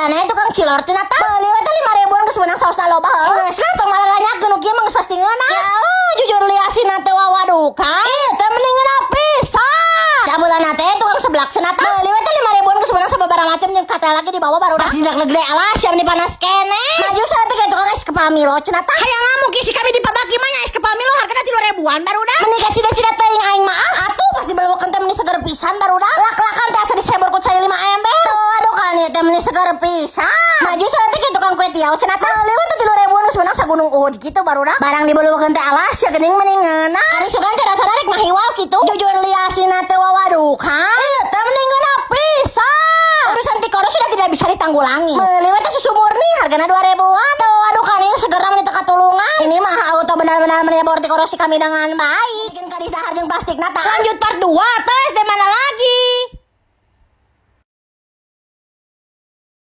Ane tukang cilor teh nata. Beli we teh 5.000-an geus meunang saosna loba heuh. Geus lah tong maranyakeun nu kieu mah geus pasti ngeunah. Ya jujur liasina teh wawaduka. Ieu teh mending ngeunah pisan. Cabulana teh tukang seblak cenah. Beli we teh 5.000-an geus meunang sababaraha macam jeung katel lagi di bawah baru dah. Pas dindak gede alas siap dipanas kene. Maju saeutik ka tukang es kepal Milo cenah tah. Hayang ngamuk si kami dipabagi mah nya es kepal Milo hargana 3.000-an baru dah. Menikah cida-cida teuing aing mah atuh pas dibeleukeun teh meuni seger pisan baru dah. Lak-lakan teh asa disebor ku cai 5 ember. Aduh kan ieu teh meuni seger pisan. Maju saeutik ka tukang kue tiaw cenah tah. Leuwih teh 3.000-an geus meunang sagunung uhud kitu baru dah. Barang dibeleukeun teh alas ya geuning mending ngeunah. Ari sugan teh rasana rek mah hiwal kitu. Jujur liasina teh wawaduka. Ieu teh mending ngeunah pisan. Urusan tikoro sudah tidak bisa ditanggulangi. Meuli we teh susu murni hargana 2.000-an. Aduh kan ieu segera meuni teu katulungan. Ini mah auto benar-benar menyebor tikoro si kami dengan baik. Bikin kadih dahar jeung plastik nata. Lanjut part 2 tes